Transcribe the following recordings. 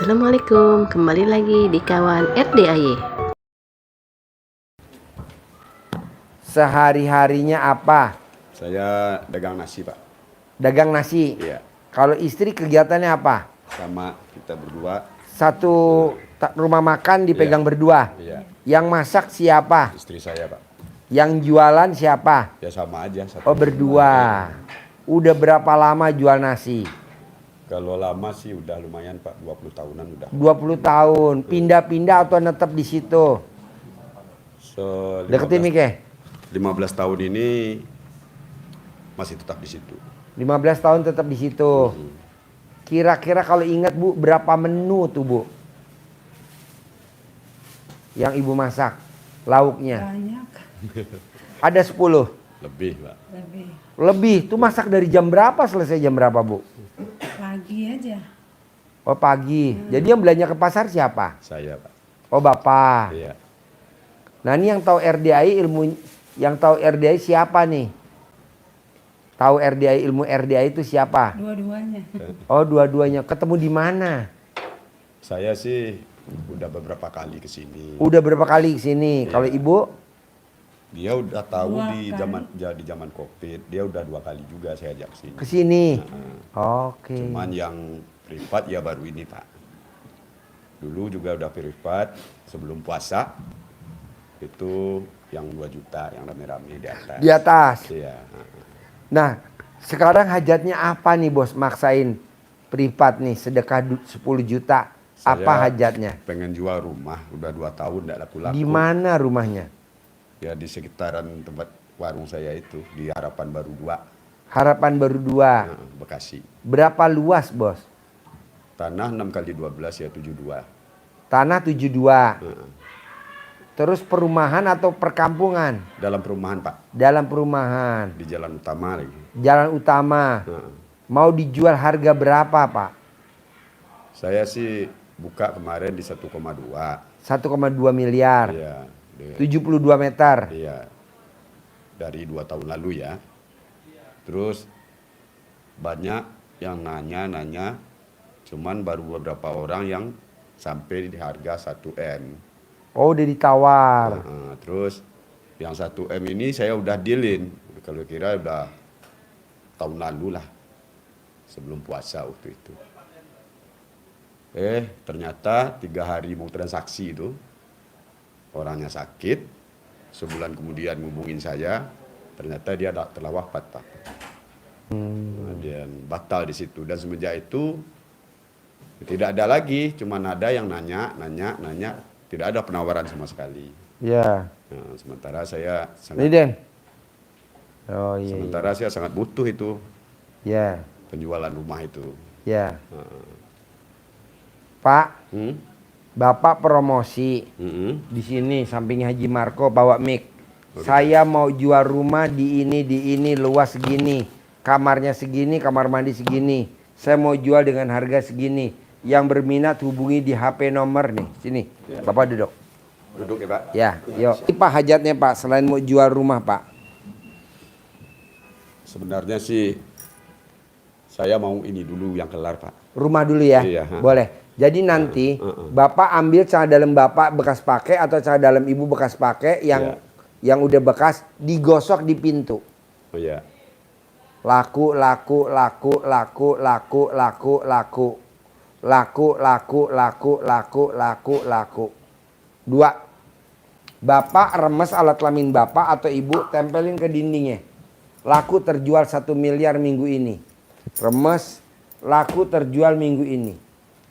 Assalamualaikum, kembali lagi di kawan RDAY. Sehari-harinya apa? Saya dagang nasi, Pak. Dagang nasi? Iya. Kalau istri kegiatannya apa? Sama kita berdua. Satu rumah makan dipegang berdua? Iya. Yang masak siapa? Istri saya, Pak. Yang jualan siapa? Ya sama aja. Oh, berdua. Udah berapa lama jual nasi? Kalau lama sih udah lumayan, Pak. 20 tahunan udah. 20 tahun. Pindah-pindah atau netap di situ? Deketin Mike. 15 tahun ini masih tetap di situ. 15 tahun tetap di situ. Kira-kira kalau ingat Bu, berapa menu tuh Bu? Yang Ibu masak lauknya? Banyak. Ada 10? Lebih, Pak. Lebih. Tuh masak dari jam berapa, selesai jam berapa Bu? Pagi aja. Oh pagi. Jadi yang belanja ke pasar siapa? Saya, Pak. Oh Bapak. Iya. Nah ini yang tahu RDAI yang tahu RDAI siapa nih? Tahu RDAI, ilmu RDAI itu siapa? Dua-duanya. Oh dua-duanya. Ketemu di mana? Saya sih udah beberapa kali ke sini. Udah berapa kali kesini? Kalau Ibu? Dia udah tahu Dua di kali. zaman Covid. Dia udah 2 kali juga saya ajak ke sini. Kesini. Oke. Cuman yang privat ya baru ini, Pak. Dulu juga udah privat sebelum puasa. Itu yang 2 juta yang rame-rame di atas. Di atas. Iya. Nah sekarang hajatnya apa nih Bos? Maksain privat nih sedekah 10 juta. Apa Saya hajatnya? pengen jual rumah, udah 2 tahun tidak laku-laku. Di mana rumahnya? Ya di sekitaran tempat warung saya itu, di Harapan Baru 2, Harapan Baru 2. Bekasi. Berapa luas Bos? Tanah 6 kali 12 ya 72. Tanah 72. Heeh. Terus perumahan atau perkampungan? Dalam perumahan, Pak. Dalam perumahan. Di jalan utama lagi. Jalan utama. Heeh. Mau dijual harga berapa Pak? Saya sih buka kemarin di 1,2. 1,2 miliar. Iya. 72 meter. Iya. Dari 2 tahun lalu ya. Terus banyak yang nanya-nanya, cuman baru beberapa orang yang sampai di harga 1M. Oh udah ditawar. Terus yang 1M ini saya udah dealin. Kalau kira udah tahun lalu lah. Sebelum puasa waktu itu. Ternyata 3 hari mau transaksi itu. Orangnya sakit. Sebulan kemudian ngubungin saya. Ternyata dia telah wafat, Pak. Kemudian batal di situ. Dan semenjak itu tidak ada lagi. Cuman ada yang nanya. Tidak ada penawaran sama sekali. Ya. Nah, sementara saya Ini Den. Oh iya. sementara saya sangat butuh itu Ya. penjualan rumah itu. Ya. Pak, Bapak promosi di sini samping Haji Marco bawa mic. Saya mau jual rumah di ini luas segini, kamarnya segini, kamar mandi segini. Saya mau jual dengan harga segini. Yang berminat hubungi di HP nomor nih, sini. Bapak duduk. Duduk ya, Pak. Ya, yuk. Ini Pak hajatnya Pak selain mau jual rumah Pak. Sebenarnya sih saya mau ini dulu yang kelar, Pak. Rumah dulu ya, Iya, boleh. Jadi nanti Bapak ambil celana dalam Bapak bekas pakai atau celana dalam Ibu bekas pakai yang udah bekas digosok di pintu. Oh iya. Laku. Dua. Bapak remes alat kelamin Bapak atau Ibu tempelin ke dindingnya. Laku terjual 1 miliar minggu ini. Remes laku terjual minggu ini.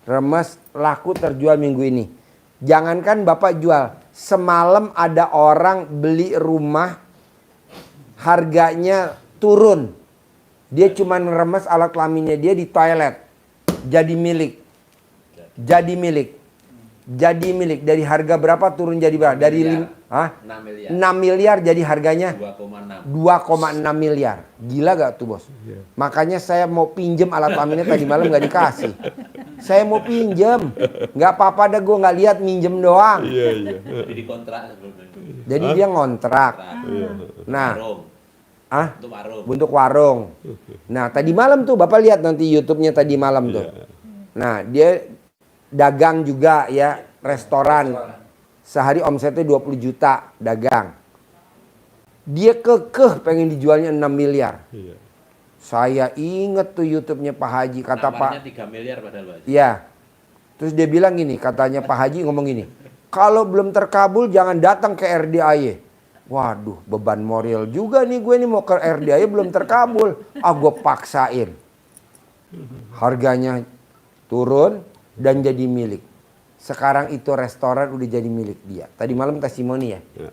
Remes laku terjual minggu ini. Jangankan Bapak jual, semalam ada orang beli rumah harganya turun. Dia cuma remes alat kelaminnya dia di toilet. Jadi milik. Dari harga berapa turun jadi berapa? Dari 6 miliar jadi harganya 2,6 miliar. Gila gak tuh Bos? Makanya saya mau pinjem alat kelaminnya tadi malam gak dikasih. Saya mau pinjem. Gak apa-apa dah, gue gak lihat, minjem doang. Iya. Jadi kontrak sebelumnya. Jadi dia ngontrak. Nah, untuk warung. Nah, tadi malam tuh Bapak lihat nanti YouTube-nya tadi malam tuh. Nah, dia dagang juga ya, restoran. Sehari omsetnya 20 juta dagang. Dia kekeh pengen dijualnya 6 miliar. Iya. Saya inget tuh YouTube-nya Pak Haji, kata Pak. 3 miliar padahal Pak. Iya. Terus dia bilang gini, katanya Pak Haji ngomong gini, kalau belum terkabul jangan datang ke RDAY. Waduh, beban moral juga nih gue nih mau ke RDAY belum terkabul. Ah, gue paksain. Harganya turun dan jadi milik. Sekarang itu restoran udah jadi milik dia. Tadi malam testimoni ya. Ya.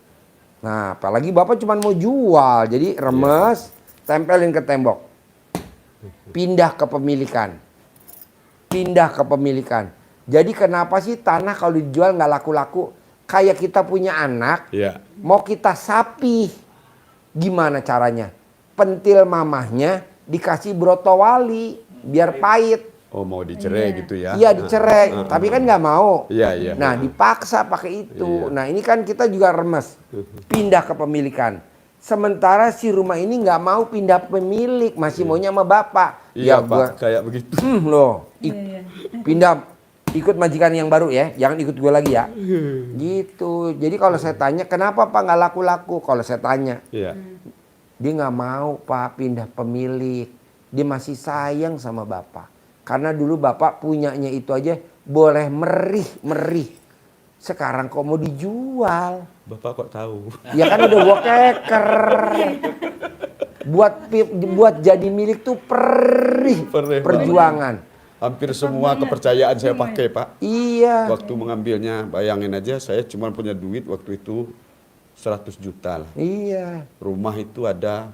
Nah, apalagi Bapak cuma mau jual, jadi remes, tempelin ke tembok. Pindah ke pemilikan. Pindah ke pemilikan. Jadi kenapa sih tanah kalau dijual nggak laku-laku? Kayak kita punya anak, Iya. mau kita sapi. Gimana caranya? Pentil mamahnya dikasih broto wali, biar pahit. Oh, mau dicerai gitu ya? Iya dicerai, tapi kan nggak mau. Iya, iya. Nah dipaksa pakai itu. Iya. Nah ini kan kita juga remes, pindah ke pemilikan. Sementara si rumah ini nggak mau pindah pemilik, masih maunya sama bapak. Iya, Ya Pak, kayak begitu. loh, Iya. pindah ikut majikan yang baru ya, jangan ikut gue lagi ya. Gitu. Jadi kalau saya tanya kenapa Pak nggak laku-laku? Kalau saya tanya, Iya. dia nggak mau Pak pindah pemilik. Dia masih sayang sama bapak. Karena dulu bapak punyanya itu aja boleh merih. Sekarang kok mau dijual? Bapak kok tahu? Ya kan udah gua keker. Buat jadi milik tuh perih Perih, perjuangan. Hampir semua kepercayaan saya pakai, Pak. Iya. Waktu mengambilnya, bayangin aja saya cuma punya duit waktu itu 100 juta lah. Iya. Rumah itu ada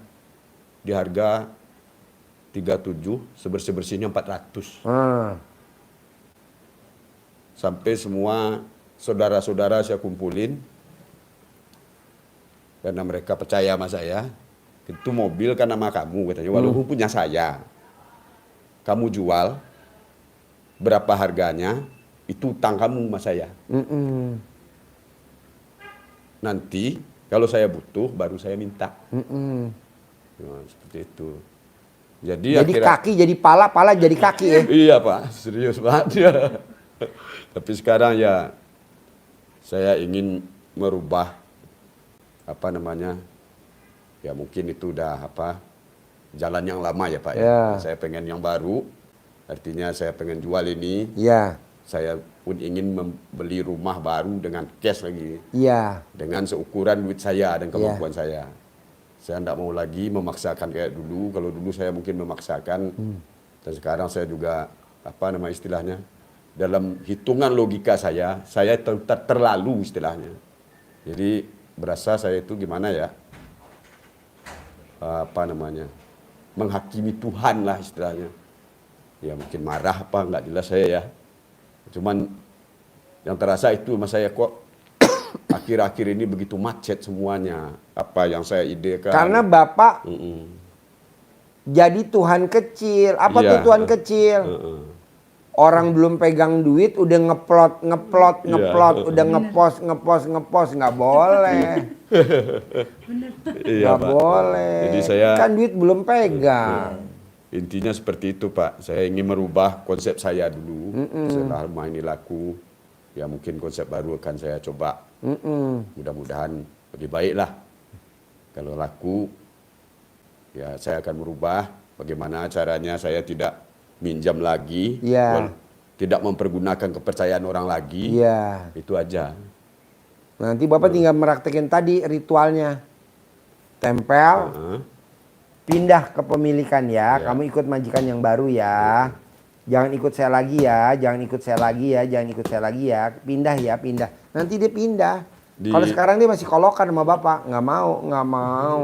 di harga 37, sebersih-bersihnya 400. Sampai semua saudara-saudara saya kumpulin. Karena mereka percaya sama saya. Itu mobil kan nama kamu katanya, walaupun punya saya. Kamu jual, berapa harganya, itu utang kamu sama saya. Nanti kalau saya butuh baru saya minta. Nah, seperti itu. Jadi Kaki jadi pala, pala jadi kaki ya. Iya Pak, serius banget ya. Tapi sekarang ya saya ingin merubah apa namanya, ya mungkin itu udah apa jalan yang lama ya Pak ya. Ya. Saya pengen yang baru, artinya saya pengen jual ini. Iya. Saya pun ingin membeli rumah baru dengan cash lagi, Iya. dengan seukuran duit saya dan kemampuan saya. Saya tidak mau lagi memaksakan kayak dulu. Kalau dulu saya mungkin memaksakan, dan sekarang saya juga apa nama istilahnya, dalam hitungan logika saya terlalu istilahnya. Jadi berasa saya itu gimana ya, apa namanya, menghakimi Tuhan lah istilahnya. Ya mungkin marah apa nggak jelas saya ya. Cuman yang terasa itu mas saya kok akhir-akhir ini begitu macet semuanya. Apa yang saya idekan. Karena Bapak jadi Tuhan kecil. Apa tuh Tuhan kecil? Orang belum pegang duit udah ngeplot, udah ngepost, nggak boleh. Iya, Nggak Pak. boleh. Jadi saya Kan duit belum pegang. intinya seperti itu Pak. Saya ingin merubah konsep saya dulu. Setelah rumah ini laku, ya mungkin konsep baru akan saya coba. Mudah-mudahan lebih baik lah. Kalau laku, ya saya akan merubah bagaimana caranya saya tidak minjam lagi, Iya. tidak mempergunakan kepercayaan orang lagi. Iya. Itu aja. Nanti Bapak tinggal meraktekin tadi ritualnya. Tempel, pindah ke pemilikan ya. Ya. Kamu ikut majikan yang baru ya. Jangan ikut saya lagi ya, jangan ikut saya lagi ya, jangan ikut saya lagi ya. Pindah ya, pindah. Nanti dia pindah. Kalau sekarang dia masih kolokan sama Bapak. Nggak mau.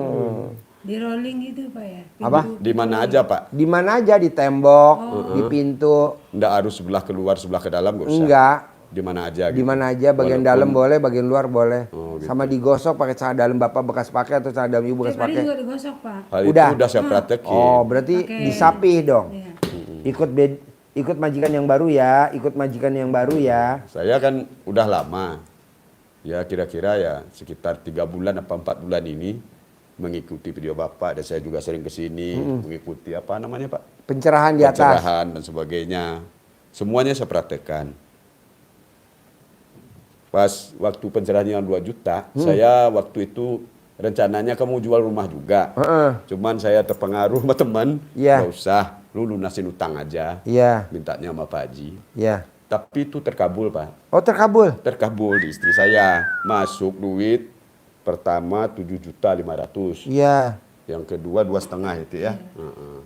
Di rolling gitu Pak ya? Apa? Di mana aja Pak? Di mana aja, di tembok, di pintu. Nggak harus sebelah keluar, sebelah ke dalam nggak usah. Enggak. Di mana aja. Di gitu. mana aja, bagian Walaupun- dalam boleh, bagian luar boleh. Oh, gitu. Sama digosok pakai celana dalam Bapak bekas pakai atau celana dalam Ibu bekas Tadi pakai. juga digosok Pak. Hal Udah. itu udah saya praktekin. Oh, berarti Oke. disapih dong. Iya. Ikut majikan yang baru ya, ikut majikan yang baru ya. Saya kan udah lama, ya kira-kira ya sekitar 3 bulan apa 4 bulan ini mengikuti video Bapak, dan saya juga sering ke sini mengikuti apa namanya Pak? Pencerahan di atas. Pencerahan dan sebagainya. Semuanya saya praktekkan. Pas waktu pencerahan yang 2 juta, saya waktu itu rencananya kamu jual rumah juga. Cuman saya terpengaruh sama teman, Iya. nggak usah, lu lunasin utang aja. Iya. Mintanya sama Pak Haji. Iya. Tapi itu terkabul, Pak. Oh, terkabul. Terkabul di istri saya. Masuk duit pertama 7.500.000. Iya. Yang kedua 2,5 itu ya.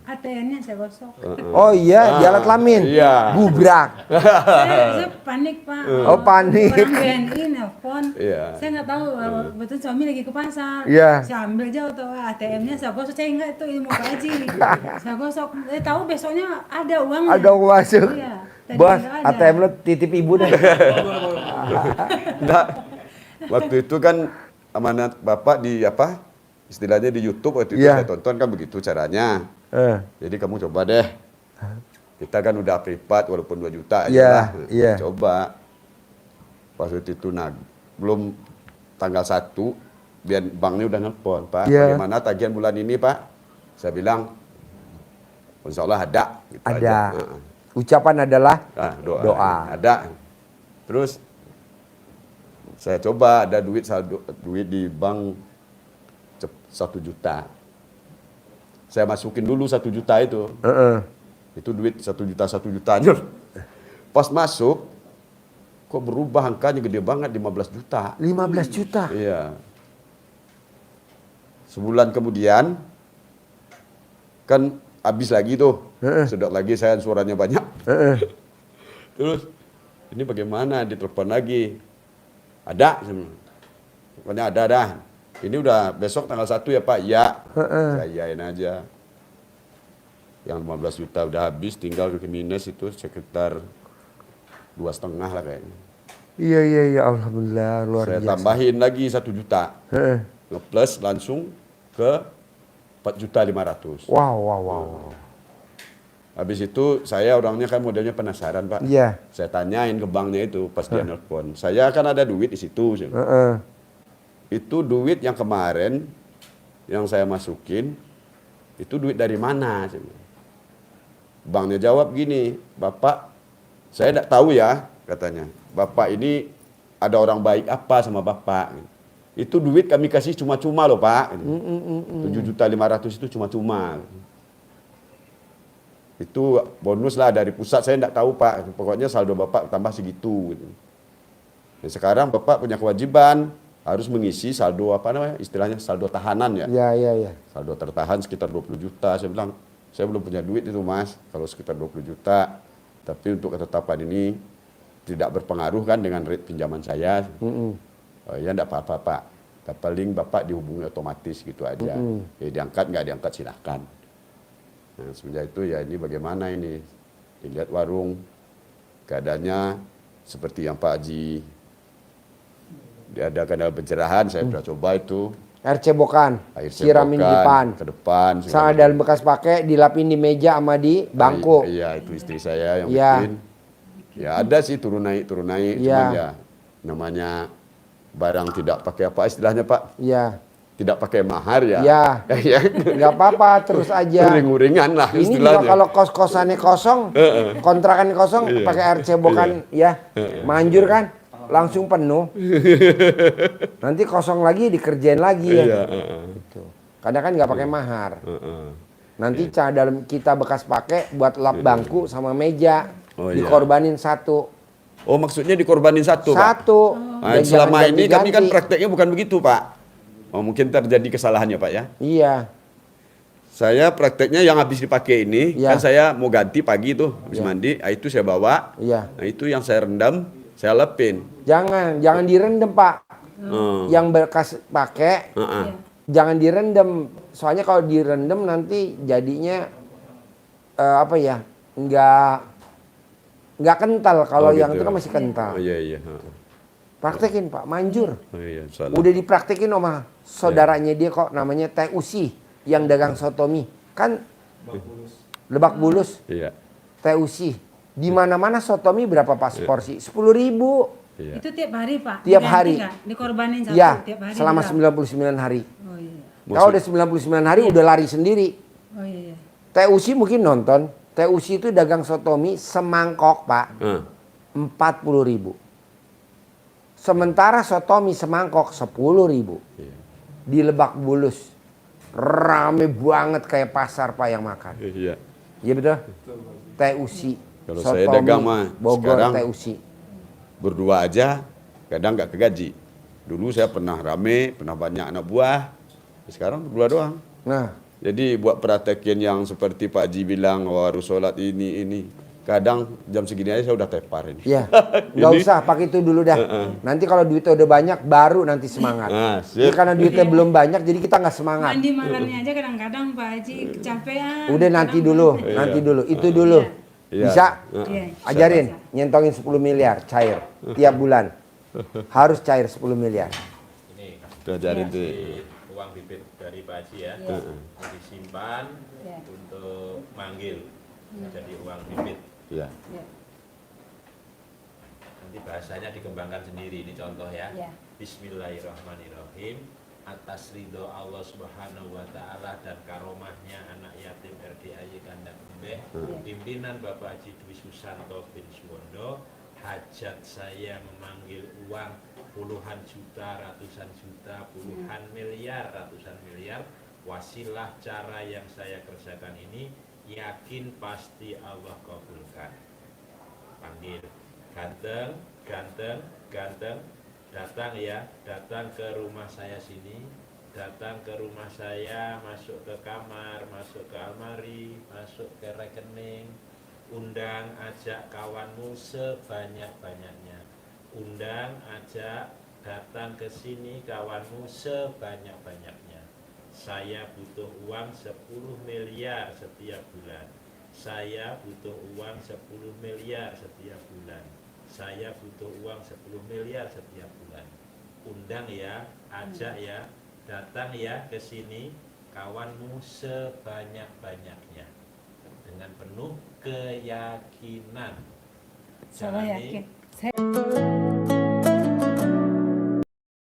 ATM-nya saya gosok. Oh iya, di alat kelamin. Iya. Gubrak. Saya panik Pak. Oh, panik. Orang BNI nelfon. Iya. Saya nggak tahu, betul suami lagi ke pasar. Iya. Saya ambil jauh tuh ATM-nya, saya gosok. Saya ingat itu ilmu Pak Haji. Saya gosok. Tahu besoknya ada uangnya. Ada uang masuk. Iya. Tadi Bos, nggak ada. ATM lo titip ibu deh. Enggak. Waktu itu kan amanat Bapak di apa? Istilahnya di YouTube waktu itu Iya. saya tonton kan begitu caranya. Eh, Jadi kamu coba deh. Kita kan udah privat walaupun 2 juta aja Iya, lah. iya. Coba. Pas waktu itu belum tanggal 1 biar banknya udah nelpon, Pak. Iya. Bagaimana tagihan bulan ini, Pak? Saya bilang insya Allah ada. Gitu ada. aja. Heeh. Ucapan adalah Doa. Doa. Ada. Terus saya coba ada duit di bank 1 juta. Saya masukin dulu 1 juta itu. Itu duit 1 juta aja. Pas masuk, kok berubah angkanya gede banget 15 juta. 15 juta. Iya. Sebulan kemudian kan habis lagi tuh. Sedot lagi saya suaranya banyak. Terus ini bagaimana? Ditelepon lagi. Ada. Pokoknya ada dah. Ini udah besok tanggal 1 ya Pak? Ya. Saya iyain aja. Yang 15 juta udah habis, tinggal ke minus itu sekitar 2,5 lah kayaknya. Iya, alhamdulillah luar Saya biasa. tambahin lagi 1 juta. Nge-plus langsung ke 4.500.000. Wow. Habis itu saya orangnya kan modelnya penasaran Pak. Iya. Saya tanyain ke banknya itu pas dia nelpon. Saya kan ada duit di situ. Itu duit yang kemarin yang saya masukin, itu duit dari mana? Banknya jawab gini, Bapak, saya tidak tahu ya, katanya. Bapak ini ada orang baik apa sama Bapak? Itu duit kami kasih cuma-cuma loh Pak. 7.500.000 itu cuma-cuma. Itu bonus lah dari pusat, saya tidak tahu Pak. Pokoknya saldo Bapak tambah segitu. Nah, sekarang Bapak punya kewajiban harus mengisi saldo apa namanya, istilahnya saldo tahanan ya. Iya. Saldo tertahan sekitar 20 juta. Saya bilang, saya belum punya duit itu Mas, kalau sekitar 20 juta. Tapi untuk ketetapan ini tidak berpengaruh kan dengan rate pinjaman saya. Oh, ya enggak apa-apa Pak. Paling Bapak dihubungi otomatis gitu aja. Ya, diangkat nggak diangkat silahkan. Nah, semenjak itu ya ini bagaimana ini. Dilihat warung, keadaannya seperti yang Pak Haji diadakan dalam pencerahan, saya sudah coba itu. Air cebokan, Air siramin di depan. ke depan. Sama dalam bekas pakai, dilapin di meja sama di bangku. Iya, itu istri saya yang Iya. bikin. Ya ada sih turun naik. Iya. Cuman ya namanya barang tidak pakai apa istilahnya Pak? Iya. Tidak pakai mahar ya. Iya. Ya. Nggak apa-apa, terus aja. Uring-uringan lah Ini juga istilahnya. kalau kos-kosannya kosong, kontrakan kosong, Iya. pakai air cebokan, ya. Manjur kan? Langsung penuh. Nanti kosong lagi, dikerjain lagi ya. Iya. Gitu. Kadang kan nggak pakai mahar. Nanti dalam kita bekas pakai buat lap bangku sama meja. Oh, iya. Dikorbanin satu. Oh maksudnya dikorbanin satu Pak? Satu. Nah, Dan selama jangan ini kami kan ganti-ganti. prakteknya bukan begitu Pak. Oh mungkin terjadi kesalahannya Pak ya. Iya. Saya prakteknya yang habis dipakai ini, Iya. kan saya mau ganti pagi tuh, habis Iya. mandi, itu saya bawa. Iya. Nah itu yang saya rendam, saya lepin. Jangan direndam Pak. Oh. Yang bekas pakai, Heeh. jangan direndam. Soalnya kalau direndam nanti jadinya apa ya? Nggak kental. Kalau Oh, yang gitu. itu kan masih kental. Oh iya iya. Heeh. Praktekin Pak, manjur. Oh iya, salah. Udah dipraktekin sama saudaranya dia kok, namanya Teh Usi yang dagang sotomi. Kan Lebak Bulus, Iya. Teh Usi. Di mana-mana sotomi berapa pas porsi? 10.000. Iya. Itu tiap hari Pak? Tiap Diganti hari. nggak? Dikorbanin satu Ya, tiap hari? selama berapa? 99 hari. Oh iya. Kalau udah 99 hari udah lari sendiri. Oh iya. Teh Usi mungkin nonton. Teh Usi itu dagang sotomi semangkok Pak. Heeh. 40.000. Sementara sotomi semangkok 10.000 Iya. di Lebak Bulus. Rame banget kayak pasar Pak yang makan. Iya. Iya betul? Teh usi. Kalau saya dagang mah Bogor sekarang teh usi. berdua aja, kadang nggak kegaji. Dulu saya pernah rame, pernah banyak anak buah. Sekarang berdua doang. Nah, Jadi buat praktekin yang seperti Pak Ji bilang, oh, harus sholat ini. Kadang jam segini aja saya udah tepar ini. ya nggak Ini- usah pakai itu dulu dah. Nanti kalau duitnya udah banyak baru nanti semangat. Ah, Jadi sip. karena duitnya belum banyak jadi kita nggak semangat. Mandi malamnya aja kadang-kadang Pak Haji kecapean. Udah nanti Kadang dulu, mandi. nanti dulu. Itu dulu. Iya. Bisa? Iya. Ajarin, nyentongin 10 miliar cair tiap bulan. Harus cair 10 miliar. Ini Udah ajarin tuh. uang bibit dari Pak Haji ya, Iya. disimpan Iya. untuk manggil, jadi uang bibit. Iya. Iya. Nanti bahasanya dikembangkan sendiri, ini contoh ya. Iya. Bismillahirrahmanirrahim. Atas ridho Allah Subhanahu wa Ta'ala dan karomahnya anak yatim RDAY Kandang Kembeh, pimpinan Bapak Haji Dwi Susanto bin Suwondo, hajat saya memanggil uang puluhan juta, ratusan juta, puluhan miliar, ratusan miliar. Wasilah cara yang saya kerjakan ini, yakin pasti Allah kabulkan. Panggil, ganteng, ganteng, ganteng, datang ya, datang ke rumah saya sini, datang ke rumah saya, masuk ke kamar, masuk ke almari, masuk ke rekening, undang, ajak kawanmu sebanyak-banyaknya, undang, ajak, datang ke sini kawanmu sebanyak-banyaknya. Saya butuh uang 10 miliar setiap bulan. Saya butuh uang 10 miliar setiap bulan. Saya butuh uang 10 miliar setiap bulan. Undang ya, ajak ya, datang ya ke sini kawanmu sebanyak-banyaknya. Dengan penuh keyakinan. Saya Jalani yakin. Saya